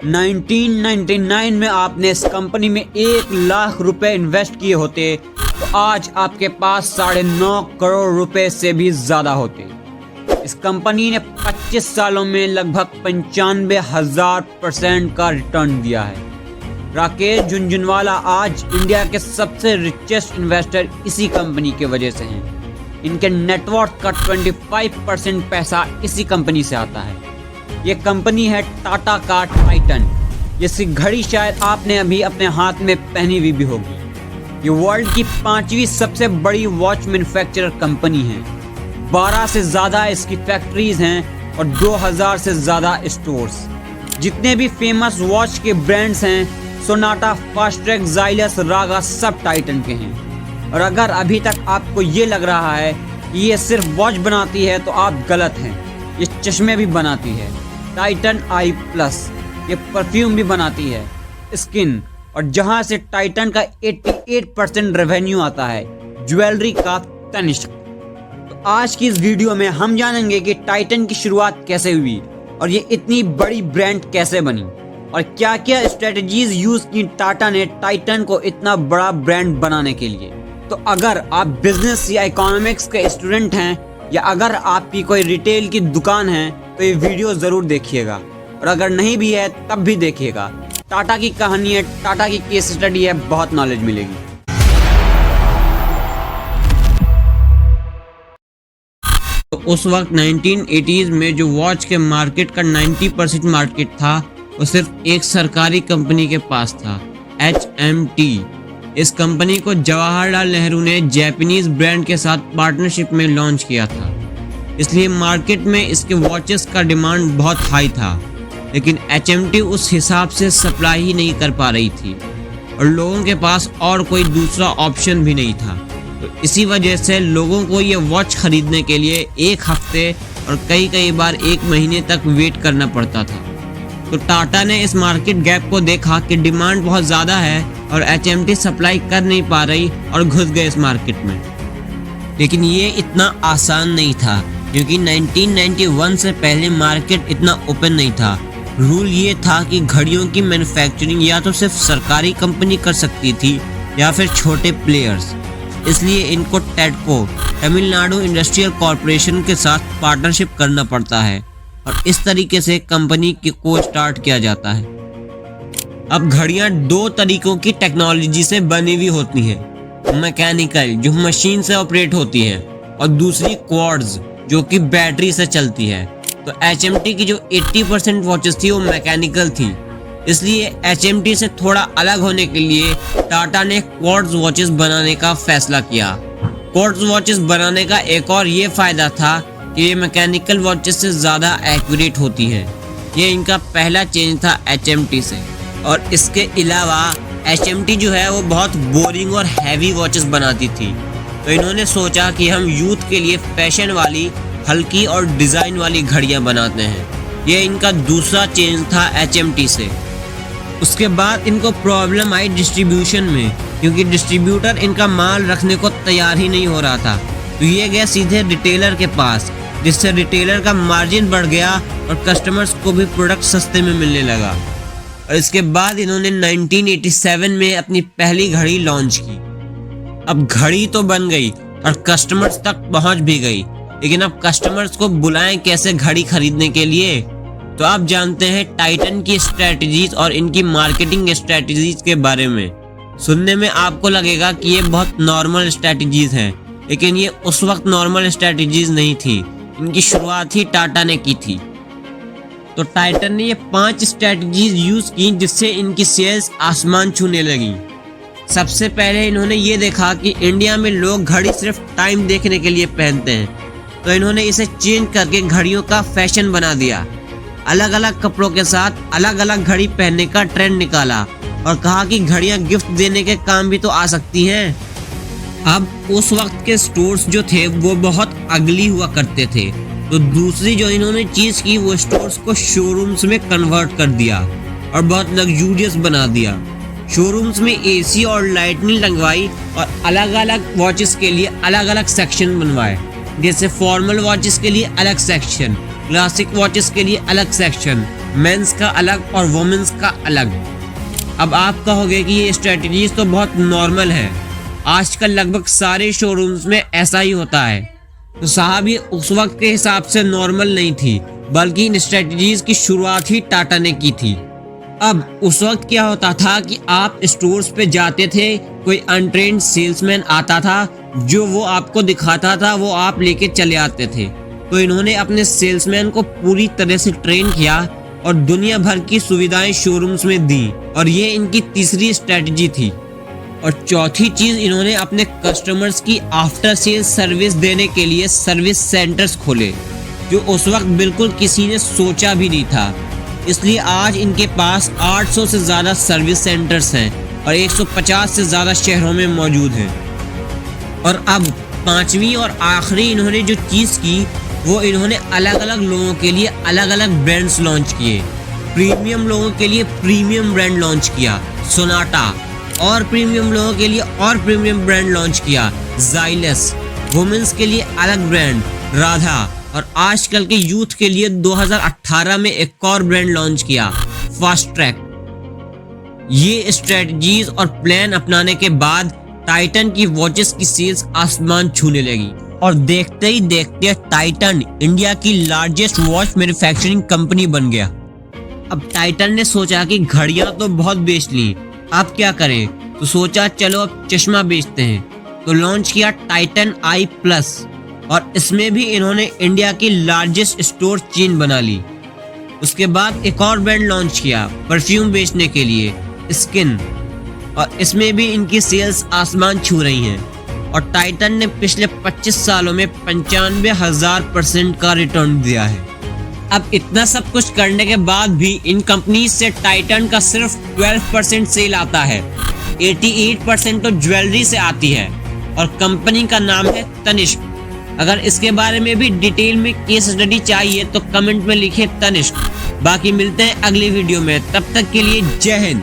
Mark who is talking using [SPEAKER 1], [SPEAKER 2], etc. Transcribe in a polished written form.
[SPEAKER 1] 1999 में आपने इस कंपनी में 1 लाख रुपए इन्वेस्ट किए होते तो आज आपके पास 9.5 करोड़ रुपए से भी ज्यादा होते। इस कंपनी ने 25 सालों में लगभग 95,000% का रिटर्न दिया है। राकेश झुनझुनवाला आज इंडिया के सबसे रिचेस्ट इन्वेस्टर इसी कंपनी की वजह से हैं। इनके नेटवर्थ का 25% पैसा इसी कंपनी से आता है। ये कंपनी है टाटा का टाइटन, जिसकी घड़ी शायद आपने अभी अपने हाथ में पहनी हुई भी होगी। ये वर्ल्ड की 5वीं सबसे बड़ी वॉच मैन्युफैक्चरर कंपनी है। 12 से ज़्यादा इसकी फैक्ट्रीज हैं और 2000 से ज़्यादा स्टोर्स। जितने भी फेमस वॉच के ब्रांड्स हैं, सोनाटा, फास्ट्रैक, ज़ाइलस, रागा, सब टाइटन के हैं। और अगर अभी तक आपको ये लग रहा है कि ये सिर्फ वॉच बनाती है तो आप गलत हैं। ये चश्मे भी बनाती है, टाइटन आई प्लस। ये परफ्यूम भी बनाती है, स्किन, और जहां से टाइटन का 88% रेवेन्यू आता है, ज्वेलरी का तनिष्क। तो आज की इस वीडियो में हम जानेंगे कि टाइटन की शुरुआत कैसे हुई और ये इतनी बड़ी ब्रांड कैसे बनी और क्या क्या स्ट्रेटजीज यूज की टाटा ने टाइटन को इतना बड़ा ब्रांड बनाने के लिए। तो अगर आप बिजनेस या इकोनॉमिक्स के स्टूडेंट हैं या अगर आपकी कोई रिटेल की दुकान है तो ये वीडियो जरूर देखिएगा, और अगर नहीं भी है तब भी देखिएगा। टाटा की कहानी है, टाटा की केस स्टडी है, बहुत नॉलेज मिलेगी। तो उस वक्त 1980s में जो वॉच के मार्केट का 90% मार्केट था वो सिर्फ एक सरकारी कंपनी के पास था, HMT। इस कंपनी को जवाहरलाल नेहरू ने जापानीज ब्रांड के साथ पार्टनरशिप में लॉन्च किया था, इसलिए मार्केट में इसके वॉचेस का डिमांड बहुत हाई था। लेकिन HMT उस हिसाब से सप्लाई ही नहीं कर पा रही थी और लोगों के पास और कोई दूसरा ऑप्शन भी नहीं था। तो इसी वजह से लोगों को ये वॉच खरीदने के लिए 1 हफ्ते और कई बार 1 महीने तक वेट करना पड़ता था। तो टाटा ने इस मार्केट गैप को देखा कि डिमांड बहुत ज़्यादा है और HMT सप्लाई कर नहीं पा रही और घुस गए इस मार्केट में। लेकिन ये इतना आसान नहीं था, क्योंकि 1991 से पहले मार्केट इतना ओपन नहीं था। रूल ये था कि घड़ियों की मैन्युफैक्चरिंग या तो सिर्फ सरकारी कंपनी कर सकती थी या फिर छोटे प्लेयर्स। इसलिए इनको टेडको, तमिलनाडु इंडस्ट्रियल कॉरपोरेशन के साथ पार्टनरशिप करना पड़ता है और इस तरीके से कंपनी को स्टार्ट किया जाता है। अब घड़ियां 2 तरीकों की टेक्नोलॉजी से बनी हुई होती हैं, मैकेनिकल जो मशीन से ऑपरेट होती है और दूसरी क्वार्ट्ज जो कि बैटरी से चलती है। तो HMT की जो 80% वॉचेस थी वो मैकेनिकल थी, इसलिए HMT से थोड़ा अलग होने के लिए टाटा ने क्वार्ट्ज वॉचेस बनाने का फैसला किया। क्वार्ट्ज वॉचेस बनाने का एक और ये फायदा था कि ये मैकेनिकल वॉचेस से ज़्यादा एक्यूरेट होती है। ये इनका पहला चेंज था HMT से। और इसके अलावा HMT जो है वो बहुत बोरिंग और हैवी वॉचेस बनाती थी, तो इन्होंने सोचा कि हम यूथ के लिए फैशन वाली, हल्की और डिज़ाइन वाली घड़ियां बनाते हैं। ये इनका दूसरा चेंज था HMT से। उसके बाद इनको प्रॉब्लम आई डिस्ट्रीब्यूशन में, क्योंकि डिस्ट्रीब्यूटर इनका माल रखने को तैयार ही नहीं हो रहा था। तो ये गए सीधे रिटेलर के पास, जिससे रिटेलर का मार्जिन बढ़ गया और कस्टमर्स को भी प्रोडक्ट सस्ते में मिलने लगा। और इसके बाद इन्होंने 1987 में अपनी पहली घड़ी लॉन्च की। अब घड़ी तो बन गई और कस्टमर्स तक पहुंच भी गई, लेकिन अब कस्टमर्स को बुलाएं कैसे घड़ी खरीदने के लिए? तो आप जानते हैं टाइटन की स्ट्रेटजीज और इनकी मार्केटिंग स्ट्रेटजीज के बारे में। सुनने में आपको लगेगा कि ये बहुत नॉर्मल स्ट्रेटजीज हैं, लेकिन ये उस वक्त नॉर्मल स्ट्रेटजीज नहीं थी। इनकी शुरुआत ही टाटा ने की थी। तो टाइटन ने ये 5 स्ट्रेटजीज यूज की जिससे इनकी सेल्स आसमान छूने लगी। सबसे पहले इन्होंने ये देखा कि इंडिया में लोग घड़ी सिर्फ टाइम देखने के लिए पहनते हैं, तो इन्होंने इसे चेंज करके घड़ियों का फैशन बना दिया। अलग अलग कपड़ों के साथ अलग अलग घड़ी पहनने का ट्रेंड निकाला और कहा कि घड़ियां गिफ्ट देने के काम भी तो आ सकती हैं। अब उस वक्त के स्टोर्स जो थे वो बहुत अगली हुआ करते थे, तो दूसरी जो इन्होंने चीज़ की वो स्टोर्स को शोरूम्स में कन्वर्ट कर दिया और बहुत लग्जूरियस बना दिया। शोरूम्स में AC और लाइटनिंग लगवाई और अलग अलग वॉचेस के लिए अलग अलग सेक्शन बनवाए, जैसे फॉर्मल वॉचेस के लिए अलग सेक्शन, क्लासिक वॉचेस के लिए अलग सेक्शन, मेंस का अलग और वुमेन्स का अलग। अब आप कहोगे कि ये स्ट्रेटजीज तो बहुत नॉर्मल है, आजकल लगभग सारे शोरूम्स में ऐसा ही होता है। तो साहब ये उस वक्त के हिसाब से नॉर्मल नहीं थी, बल्कि इन स्ट्रेटजीज की शुरुआत ही टाटा ने की थी। अब उस वक्त क्या होता था कि आप स्टोर्स पे जाते थे, कोई अनट्रेन्ड सेल्समैन आता था, जो वो आपको दिखाता था वो आप लेके चले आते थे। तो इन्होंने अपने सेल्समैन को पूरी तरह से ट्रेन किया और दुनिया भर की सुविधाएं शोरूम्स में दी, और ये इनकी तीसरी स्ट्रेटजी थी। और चौथी चीज, इन्होंने अपने कस्टमर्स की आफ्टर सेल्स सर्विस देने के लिए सर्विस सेंटर्स खोले, जो उस वक्त बिल्कुल किसी ने सोचा भी नहीं था। इसलिए आज इनके पास 800 से ज़्यादा सर्विस सेंटर्स हैं और 150 से ज़्यादा शहरों में मौजूद हैं। और अब पांचवी और आखिरी इन्होंने जो चीज़ की, वो इन्होंने अलग अलग लोगों के लिए अलग अलग ब्रांड्स लॉन्च किए। प्रीमियम लोगों के लिए प्रीमियम ब्रांड लॉन्च किया सोनाटा, और प्रीमियम लोगों के लिए और प्रीमियम ब्रांड लॉन्च किया ज़ाइलस। वुमेन्स के लिए अलग ब्रांड राधा, और आजकल के यूथ के लिए 2018 में एक और ब्रांड लॉन्च किया फास्ट ट्रैक। ये स्ट्रेटजीज और प्लान अपनाने के बाद टाइटन की वॉचेस की सेल्स आसमान छूने लगी, और देखते ही देखते टाइटन इंडिया की लार्जेस्ट वॉच मैन्युफैक्चरिंग कंपनी बन गया। अब टाइटन ने सोचा कि घड़ियां तो बहुत बेच ली, अब क्या करें, तो सोचा चलो अब चश्मा बेचते हैं। तो लॉन्च किया टाइटन आई प्लस, और इसमें भी इन्होंने इंडिया की लार्जेस्ट स्टोर चेन बना ली। उसके बाद एक और ब्रांड लॉन्च किया परफ्यूम बेचने के लिए स्किन, और इसमें भी इनकी सेल्स आसमान छू रही हैं। और टाइटन ने पिछले 25 सालों में 95,000% का रिटर्न दिया है। अब इतना सब कुछ करने के बाद भी इन कंपनीज से टाइटन का सिर्फ 12% सेल आता है, 88% तो ज्वेलरी से आती है, और कंपनी का नाम है तनिष्क। अगर इसके बारे में भी डिटेल में केस स्टडी चाहिए तो कमेंट में लिखे तनिष्क। बाकी मिलते हैं अगली वीडियो में, तब तक के लिए जय हिंद।